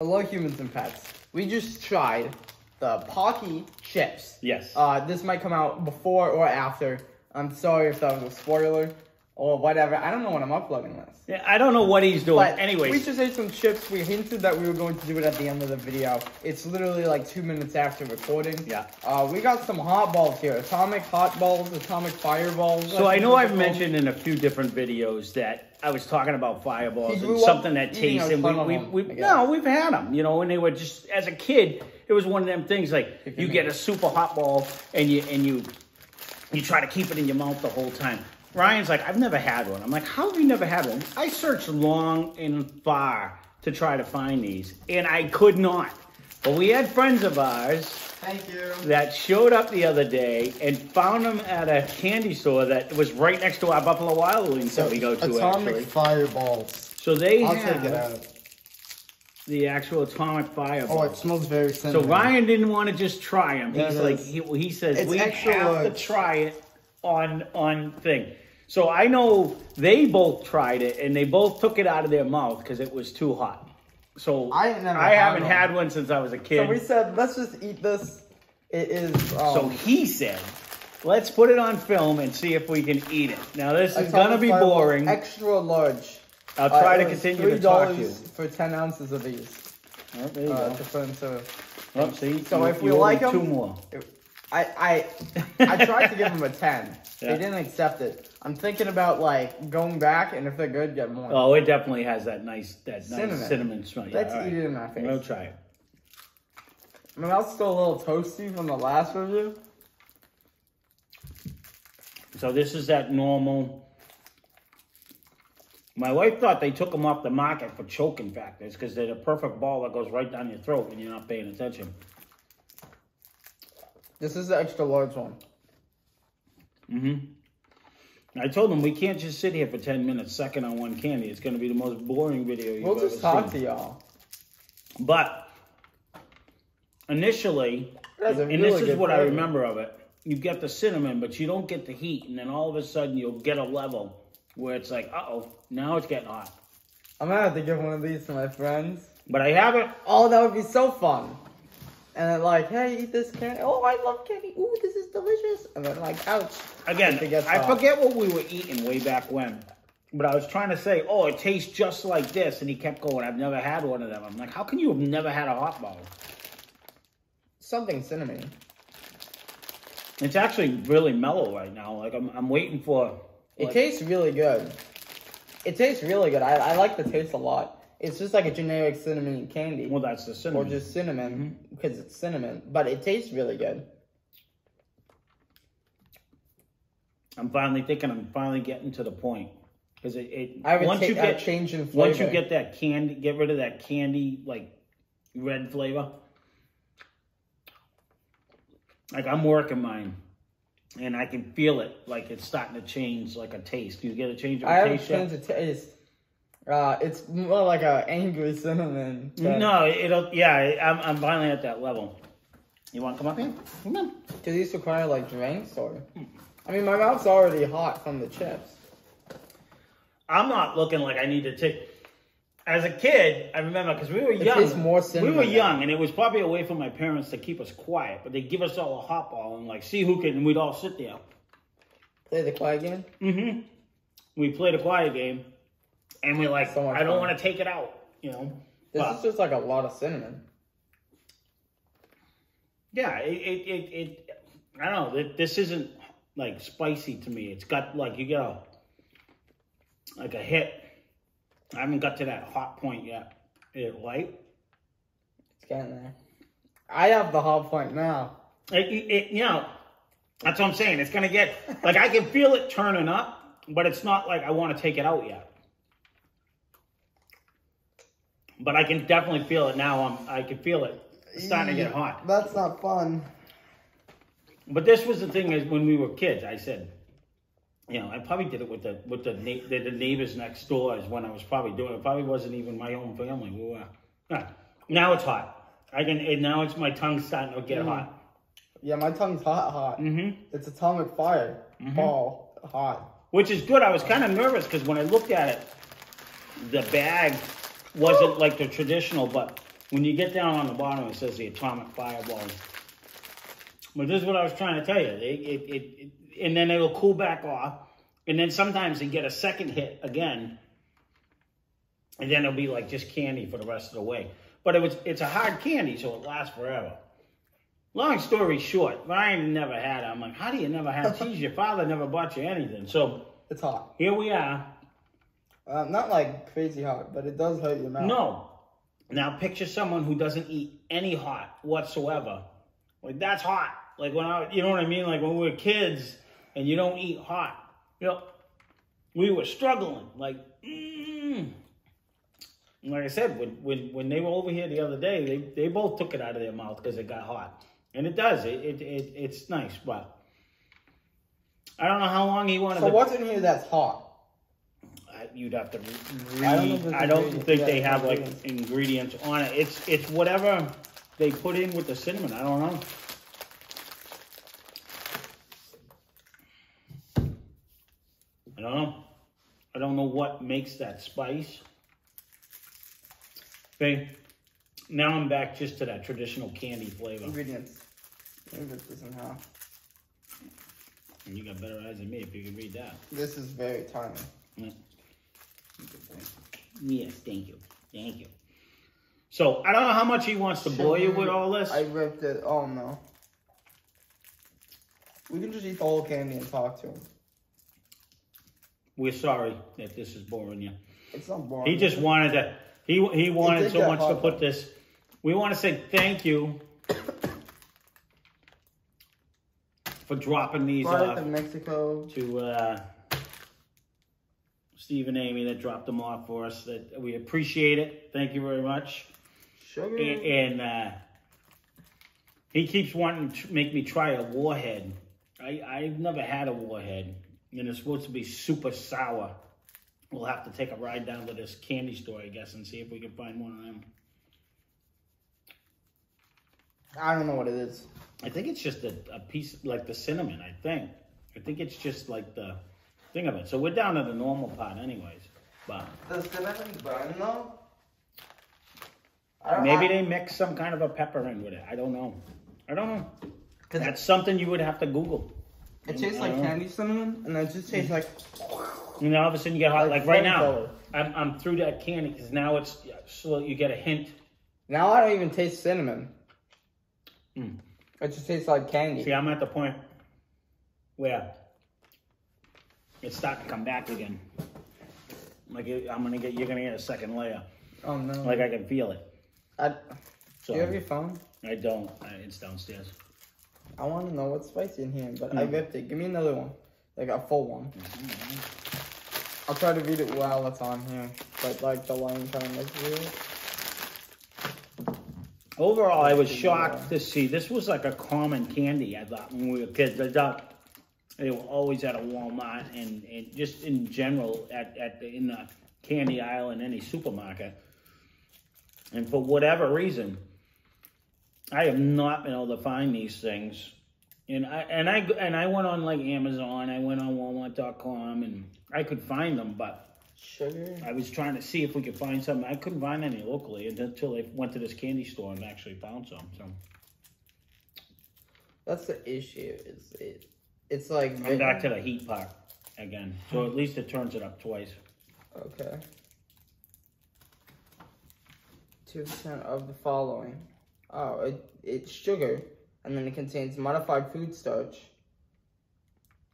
Hello, humans and pets. We just tried the Pocky chips. Yes. This might come out before or after. I'm sorry if that was a spoiler or whatever. I don't know when I'm uploading this. Yeah, I don't know what he's doing. But anyways, we just ate some chips. We hinted that we were going to do it at the end of the video. It's literally like 2 minutes after recording. Yeah. We got some hot balls here. Atomic hot balls, atomic fireballs. So I know I've mentioned in a few different videos that I was talking about fireballs and something that tastes, and we've had them, you know, and they were just, as a kid, it was one of them things like you get a super hot ball and you try to keep it in your mouth the whole time. Ryan's like, I've never had one. I'm like, how have you never had one? I searched long and far to try to find these, and I could not. But we had friends of ours that showed up the other day and found them at a candy store that was right next to our Buffalo Wild Wings that we go to, Atomic fireballs. So they I'll have take it out. the actual atomic fireball. Oh, it smells very similar. So Ryan didn't want to just try them. Yeah, He's like, he says, it's we extra have large. to try it on thing. So I know they both tried it and they both took it out of their mouth because it was too hot. So I haven't had one since I was a kid. So we said, let's just eat this. It is... so he said, let's put it on film and see if we can eat it. Now this is going to be boring. Extra large. I'll try to continue to talk to you. $3 for 10 ounces of these. Oh, there you go. To put into... Oh, see, so if we like them... 2 more. I tried to give them a 10. Yeah. They didn't accept it. I'm thinking about like going back, and if they're good, get more. Oh, it definitely has that nice cinnamon, cinnamon smell. Let's eat it in my face. We'll try it. I mean, that's still a little toasty from the last review. So this is that normal. My wife thought they took them off the market for choking factors because they're the perfect ball that goes right down your throat when you're not paying attention. This is the extra large one. I told them we can't just sit here for 10 minutes sucking on one candy. It's going to be the most boring video you've ever seen. We'll just talk to y'all. But initially, and this is what I remember of it, you get the cinnamon, but you don't get the heat. And then all of a sudden, you'll get a level where it's like, uh-oh, now it's getting hot. I'm going to have to give one of these to my friends. But I haven't. Oh, that would be so fun. And then like, hey, eat this candy. Oh, I love candy. Ooh, this is delicious. And then like, ouch. Again, I forget what we were eating way back when. But I was trying to say, oh, it tastes just like this. And he kept going, I've never had one of them. I'm like, how can you have never had a hot ball? Something cinnamon. It's actually really mellow right now. Like, I'm waiting for... It tastes really good. It tastes really good. I like the taste a lot. It's just like a generic cinnamon candy. Well, that's the cinnamon. Or just cinnamon, because it's cinnamon. But it tastes really good. I'm finally thinking I'm finally getting to the point. Because once you get change in flavor. Once you get that candy, get rid of that candy, like, red flavor. Like, I'm working mine. And I can feel it, like it's starting to change, like a taste. You get a change of taste? I haven't changed the taste. It's more like an angry cinnamon. No, I'm finally at that level. You want to come up here? Come on. Do these require like drinks or? I mean, my mouth's already hot from the chips. I'm not looking like I need to take. As a kid, I remember because we were young. Tastes more cinnamon. We were young, and it was probably a way for my parents to keep us quiet. But they give us all a hot ball and like see who can, and we'd all sit there. Play the quiet game. We played a quiet game. And we're like, so I don't want to take it out, you know. This is just like a lot of cinnamon. Yeah, I don't know. This isn't like spicy to me. It's got like, you get a hit. I haven't got to that hot point yet. Is it light? It's getting there. I have the hot point now. You know, that's what I'm saying. It's going to get, like I can feel it turning up, but it's not like I want to take it out yet. But I can definitely feel it now. I can feel it starting to get hot. That's not fun. But this was the thing is when we were kids. I said, you know, I probably did it with the neighbors next door is when I was probably doing it. It probably wasn't even my own family. We were, now it's hot. Now it's my tongue starting to get hot. Yeah, my tongue's hot. It's atomic fire ball hot. Which is good. I was kind of nervous because when I looked at it, the bag wasn't like the traditional, but when you get down on the bottom, it says the atomic fireballs. But this is what I was trying to tell you. And then it'll cool back off. And then sometimes you get a second hit again. And then it'll be like just candy for the rest of the way. But it's a hard candy, so it lasts forever. Long story short, Ryan never had it. I'm like, how do you never have cheese? Your father never bought you anything. So it's hot. Here we are. Not like crazy hot, but it does hurt your mouth. No. Now picture someone who doesn't eat any hot whatsoever. Like that's hot. Like when you know what I mean? Like when we were kids and you don't eat hot. You know, we were struggling. Like, like I said, when they were over here the other day, they both took it out of their mouth because it got hot. And it does. It's nice, but I don't know how long he wanted. So what's in here that's hot? You'd have to read. I don't think they have like ingredients on it. It's whatever they put in with the cinnamon. I don't know. I don't know what makes that spice. Okay, now I'm back just to that traditional candy flavor. Ingredients. Maybe this in half. And you got better eyes than me if you can read that. This is very tiny. Yeah. Yes, thank you. Thank you. So, I don't know how much he wants to bore you with all this. I ripped it. Oh, no. We can just eat the whole candy and talk to him. We're sorry that this is boring you. It's not boring. He just wanted to, he wanted so much to put this. We want to say thank you for dropping these off to Mexico. To Steve and Amy that dropped them off for us. That we appreciate it. Thank you very much. Sugar. And he keeps wanting to make me try a warhead. I've never had a warhead. And it's supposed to be super sour. We'll have to take a ride down to this candy store, I guess, and see if we can find one of them. I don't know what it is. I think it's just a piece, like the cinnamon, I think. I think it's just like the thing of it. So we're down to the normal pot anyways. But does cinnamon burn, though? Maybe they mix some kind of a pepper in with it. I don't know. That's something you would have to Google. It tastes like candy cinnamon, and it just tastes like... You know, all of a sudden you get hot. Like right now, I'm through that candy because now it's so you get a hint. Now I don't even taste cinnamon. It just tastes like candy. See, I'm at the point where it's starting to come back again. Like you're gonna get a second layer. Oh no! Like I can feel it. Do you have your phone? I don't. It's downstairs. I want to know what's spicy in here, but I ripped it. Give me another one, like a full one. I'll try to read it while it's on here, but like the line kind of makes it. Overall, I was shocked to see this was like a common candy. I thought when we were kids, I thought they were always at a Walmart and just in general in the candy aisle in any supermarket. And for whatever reason, I have not been able to find these things. And I went on like Amazon, I went on Walmart.com, and I could find them, but sugar. I was trying to see if we could find something. I couldn't find any locally until I went to this candy store and actually found some. So that's the issue. It's like I'm back to the heat part again. So at least it turns it up twice. Okay. 2% of the following. Oh, it's sugar, and then it contains modified food starch,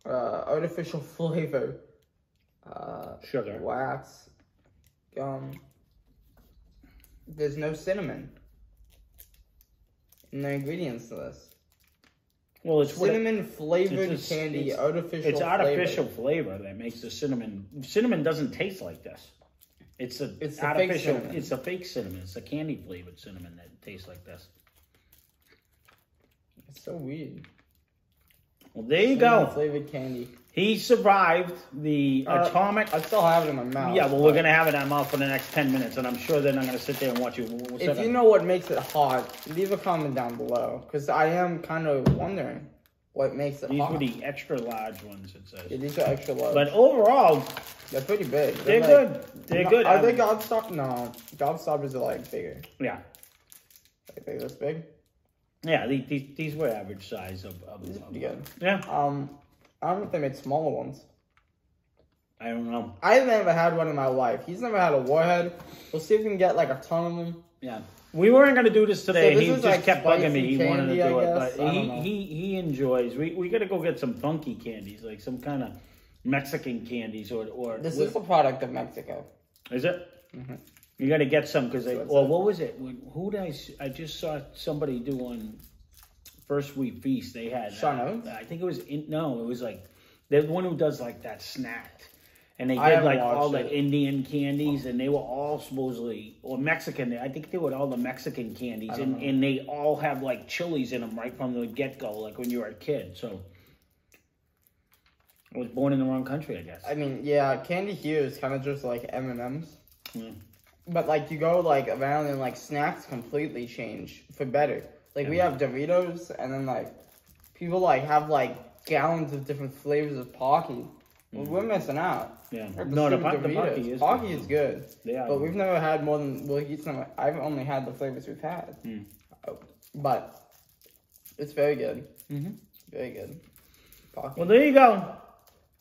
artificial flavor, sugar, wax, gum. There's no cinnamon in the ingredients list. Well, it's cinnamon flavored candy, artificial. It's artificial flavor that makes the cinnamon. Cinnamon doesn't taste like this. It's artificial. It's a fake cinnamon. It's a candy flavored cinnamon that tastes like this. It's so weird. Well, there you go. Flavored candy. He survived the atomic. I still have it in my mouth. Yeah, well, we're gonna have it in our mouth for the next 10 minutes, and I'm sure they're not gonna sit there and watch you. If you know what makes it hot, leave a comment down below, because I am kind of wondering what makes it hot. These were the extra large ones, it says. Yeah, these are extra large. But overall, they're pretty big. They're good. They're good. Are they Gobstop? No, Gobstoppers are like bigger. Yeah. Like they're this big. Yeah, these were average size of These are pretty good. Yeah. I don't know if they made smaller ones. I don't know. I've never had one in my life. He's never had a Warhead. We'll see if we can get like a ton of them. Yeah. We weren't going to do this today. So this he is just like kept bugging me. He wanted to do it. But he enjoys. We got to go get some funky candies, like some kind of Mexican candies or. This is the product of Mexico. Is it? Mm-hmm. You got to get some because what was it? Who did I just saw somebody do on First Week Feast. They had. I think it was, it was like, the one who does like that snacked. And they did like all the Indian candies, and they were all supposedly, or Mexican. I think they were all the Mexican candies, and they all have like chilies in them right from the get-go, like when you were a kid. So I was born in the wrong country, I guess. I mean, yeah, candy here is kind of just like M&Ms. Yeah. But like you go like around and like snacks completely change for better. Like we have Doritos, and then like people like have like gallons of different flavors of Pocky. Well, we're missing out. Yeah. Like No, the Pocky is Pocky is good. Yeah. But we've never had more than, I've only had the flavors we've had. But it's very good. Very good. Pocky. Well, there you go.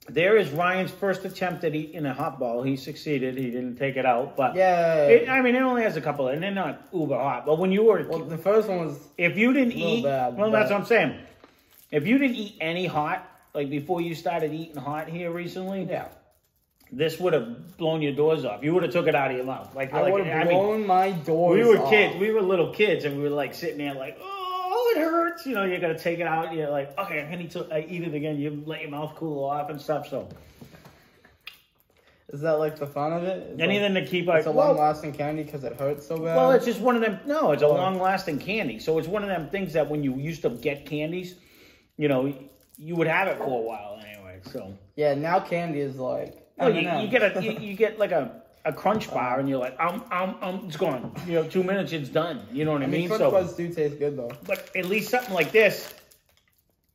There is Ryan's first attempt at eating a hot ball. He succeeded. He didn't take it out. But yeah. I mean, it only has a couple, and they're not uber hot. But when you were... Well, the first one was if you didn't eat... bad, well, that's what I'm saying. If you didn't eat any hot, like before you started eating hot here recently... Yeah. This would have blown your doors off. You would have took it out of your mouth. Like I would have blown my doors We were off. kids. We were little kids, and we were like sitting there like, oh, it hurts. You know, you're going to take it out. You're like, okay, I need to eat it again. You let your mouth cool off and stuff. So, is that like the fun of it? It's anything like, to keep like... It's a long-lasting candy because it hurts so bad? Well, it's just one of them... No, it's a long-lasting candy. So it's one of them things that when you used to get candies, you know, you would have it for a while anyway. So yeah, now candy is like... Well, you get like a crunch bar, and you're like, it's gone. You know, 2 minutes, it's done. You know what I mean? Crunch bars do taste good though. But at least something like this.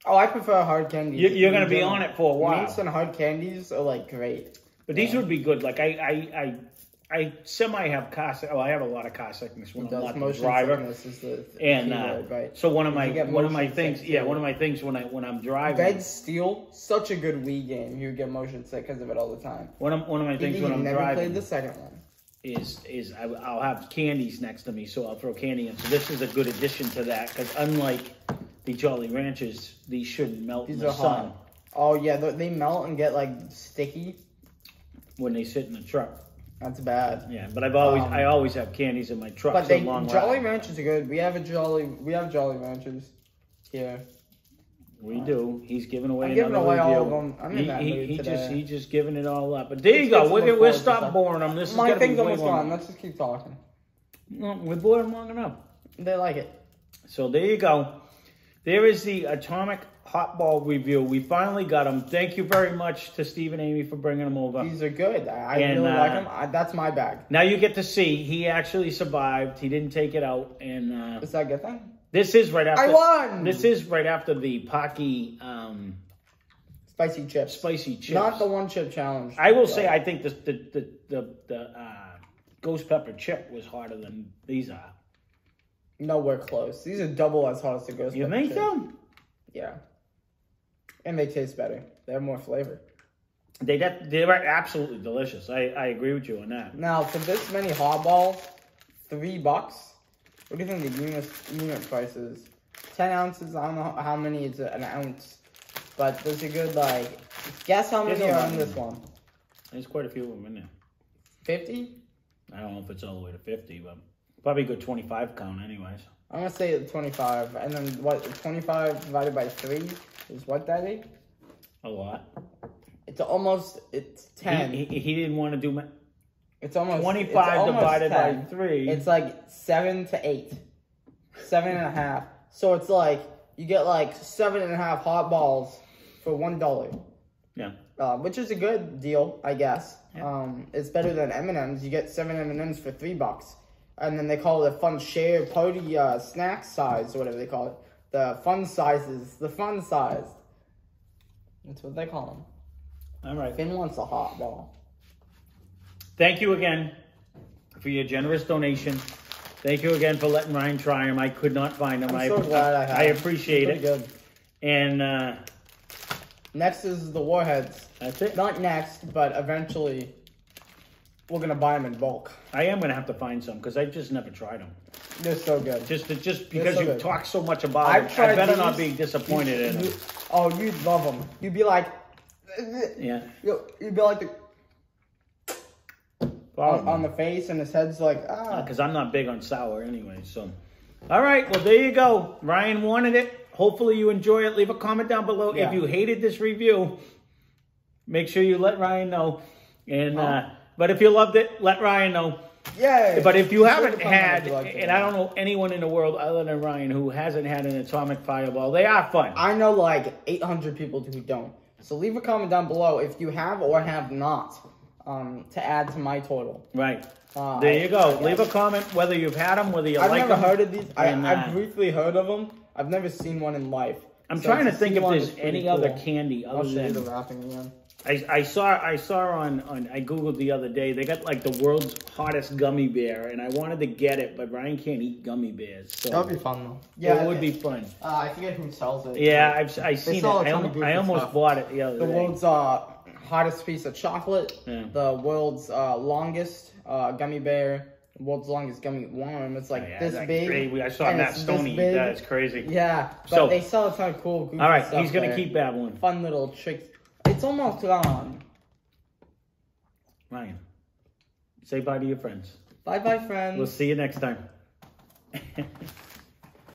Oh, I prefer hard candies. You're gonna be on it for a while. Mints and hard candies are like great. But these would be good. Like I semi have car. Oh, I have a lot of car sickness when I'm not the driver. Is the and word, right? So one of my things when I'm driving. Red Steel, such a good Wii game. You get motion sick because of it all the time. One of my things when I'm never driving. Played the second one. Is I'll have candies next to me, so I'll throw candy in. So this is a good addition to that because unlike the Jolly Ranchers, these shouldn't melt in the sun. Hot. Oh yeah, they melt and get like sticky when they sit in the truck. That's bad. Yeah, but I always have candies in my truck. But Jolly Ranchers are good. We have Jolly Ranchers here. We do. He's giving away. I'm giving away all of them. I'm in that mood today. He's just giving it all up. But there you go. We'll stop boring them. This is my thing's almost gone. Let's just keep talking. No, we bored them long enough. They like it. So there you go. There is the Atomic Hot Ball review. We finally got them. Thank you very much to Steve and Amy for bringing them over. These are good. I really like them. That's my bag. Now you get to see. He actually survived. He didn't take it out. And is that a good thing? This is right after. I won. This is right after the Pocky spicy chips. Spicy chips. Not the one chip challenge. I will say I think the ghost pepper chip was harder than these are. Nowhere close. These are double as hot as the ghost pepper. You think so? Yeah. And they taste better. They have more flavor. They were absolutely delicious. I agree with you on that. Now, for this many hot balls, $3. What do you think the unit price is? 10 ounces. I don't know how many is an ounce, but there's a good like. Guess how many are in this one? There's quite a few of them in there. 50? I don't know if it's all the way to 50, but probably a good 25 count, anyways. I'm gonna say 25, and then what? 25 divided by 3 is what, Daddy? A lot. It's 10. He didn't want to do. It's almost 25 divided 10. by 3. It's like 7 to 8, 7.5. So it's like you get like 7.5 hot balls for $1. Yeah. Which is a good deal, I guess. Yeah. It's better than M&Ms. You get 7 M&Ms for $3, and then they call it a fun share party snack size or whatever they call it. The fun sizes. The fun size. That's what they call them. All right. Finn wants a hot ball. Thank you again for your generous donation. Thank you again for letting Ryan try them. I could not find them. I'm so glad I have. I appreciate it. Good. And next is the Warheads. That's it. Not next, but eventually we're gonna buy them in bulk. I am gonna have to find some because I just never tried them. They're so good. Just because so you good. talk so much about them, I better not be disappointed in them. Oh, you'd love them. You'd be like, yeah. You'd be like on the face, and his head's like, ah. Because I'm not big on sour anyway. So, all right. Well, there you go. Ryan wanted it. Hopefully you enjoy it. Leave a comment down below if you hated this review. Make sure you let Ryan know. And but if you loved it, let Ryan know. Yeah. But if you haven't had, and I don't know anyone in the world other than Ryan who hasn't had an atomic fireball, they are fun. I know like 800 people who don't. So leave a comment down below if you have or have not to add to my total. Right. There you go. Leave a comment whether you've had them, whether you like them. I've never heard of these. I've briefly heard of them. I've never seen one in life. I'm trying to think if there's any other candy other than the wrapping again. I saw on I googled the other day, they got like the world's hottest gummy bear, and I wanted to get it, but Ryan can't eat gummy bears. So that would be fun though. Yeah, it would be fun. I forget who sells it. Yeah, I've seen it. I almost bought it the other day. The world's hottest piece of chocolate. Yeah. The world's longest gummy bear. The world's longest gummy worm. It's like this big. Crazy. I saw Matt Stoney eat that. It's crazy. Yeah, but they sell a ton of cool goofy all right, stuff he's gonna keep babbling. Fun little tricks. It's almost gone. Ryan, say bye to your friends. Bye, friends. We'll see you next time.